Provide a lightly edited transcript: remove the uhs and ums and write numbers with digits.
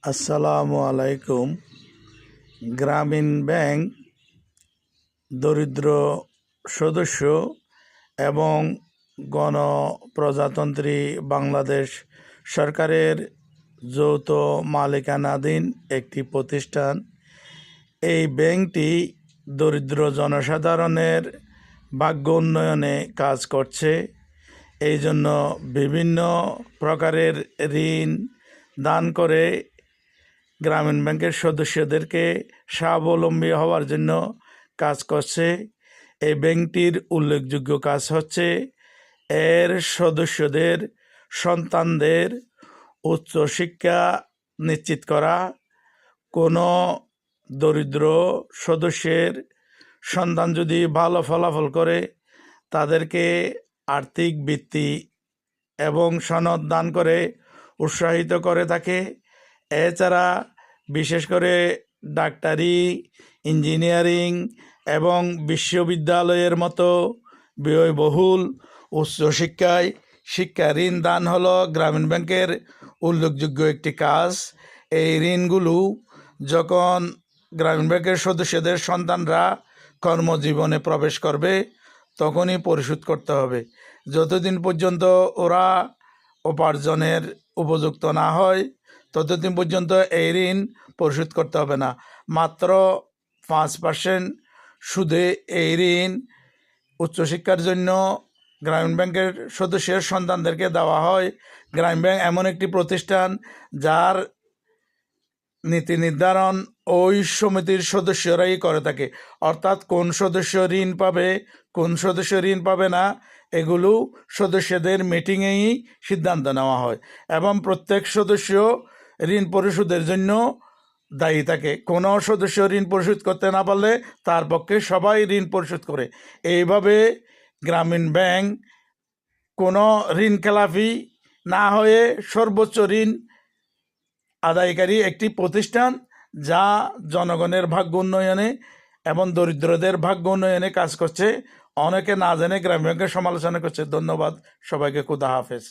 আসসালামু আলাইকুম। গ্রামীণ ব্যাংক দরিদ্র সদস্য এবং গণপ্রজাতন্ত্রী বাংলাদেশ সরকারের যৌথ মালিকানাধীন একটি প্রতিষ্ঠান। এই ব্যাংকটি দরিদ্র জনসাধারণের ভাগ্য উন্নয়নে কাজ করছে। এই জন্য বিভিন্ন প্রকারের ঋণ দান করে গ্রামীণ ব্যাংকের সদস্যদেরকে স্বাবলম্বী হওয়ার জন্য কাজ করছে। এই ব্যাংকটির উল্লেখযোগ্য কাজ হচ্ছে এর সদস্যদের সন্তানদের উচ্চশিক্ষা নিশ্চিত করা। কোনো দরিদ্র সদস্যের সন্তান যদি ভালো ফলাফল করে তাদেরকে আর্থিক বৃত্তি এবং সনদ দান করে উৎসাহিত করে থাকে। এছাড়া বিশেষ করে ডাক্তারি, ইঞ্জিনিয়ারিং এবং বিশ্ববিদ্যালয়ের মতো ব্যয়বহুল উচ্চশিক্ষায় শিক্ষা ঋণ দান হলো গ্রামীণ ব্যাংকের উল্লেখযোগ্য একটি কাজ। এই ঋণগুলো যখন গ্রামীণ ব্যাংকের সদস্যদের সন্তানরা কর্মজীবনে প্রবেশ করবে তখনই পরিশোধ করতে হবে। যতদিন পর্যন্ত ওরা উপার্জনের উপযুক্ত না হয় ততদিন পর্যন্ত এই ঋণ পরিশোধ করতে হবে না। মাত্র 5% সুদে এই ঋণ উচ্চশিক্ষার জন্য গ্রামীণ ব্যাংকের সদস্যের সন্তানদেরকে দেওয়া হয়। গ্রামীণ ব্যাংক এমন একটি প্রতিষ্ঠান যার নীতি নির্ধারণ ওই সমিতির সদস্যরাই করে থাকে। অর্থাৎ কোন সদস্য ঋণ পাবে, কোন সদস্য ঋণ পাবে না, এগুলো সদস্যদের মিটিংয়েই সিদ্ধান্ত নেওয়া হয় এবং প্রত্যেক সদস্য ঋণ পরিশোধের জন্য দায়ী থাকে। কোনো সদস্য ঋণ পরিশোধ করতে না পারলে তার পক্ষে সবাই ঋণ পরিশোধ করে। এইভাবে গ্রামীণ ব্যাংক কোনো ঋণ খেলাপি না হয়ে সর্বোচ্চ ঋণ আদায়কারী একটি প্রতিষ্ঠান, যা জনগণের ভাগ্য উন্নয়নে এবং দরিদ্রদের ভাগ্য উন্নয়নে কাজ করছে। অনেকে না জেনে গ্রামীণ ব্যাংকের সমালোচনা করছে। ধন্যবাদ সবাইকে। খুদা হাফেজ।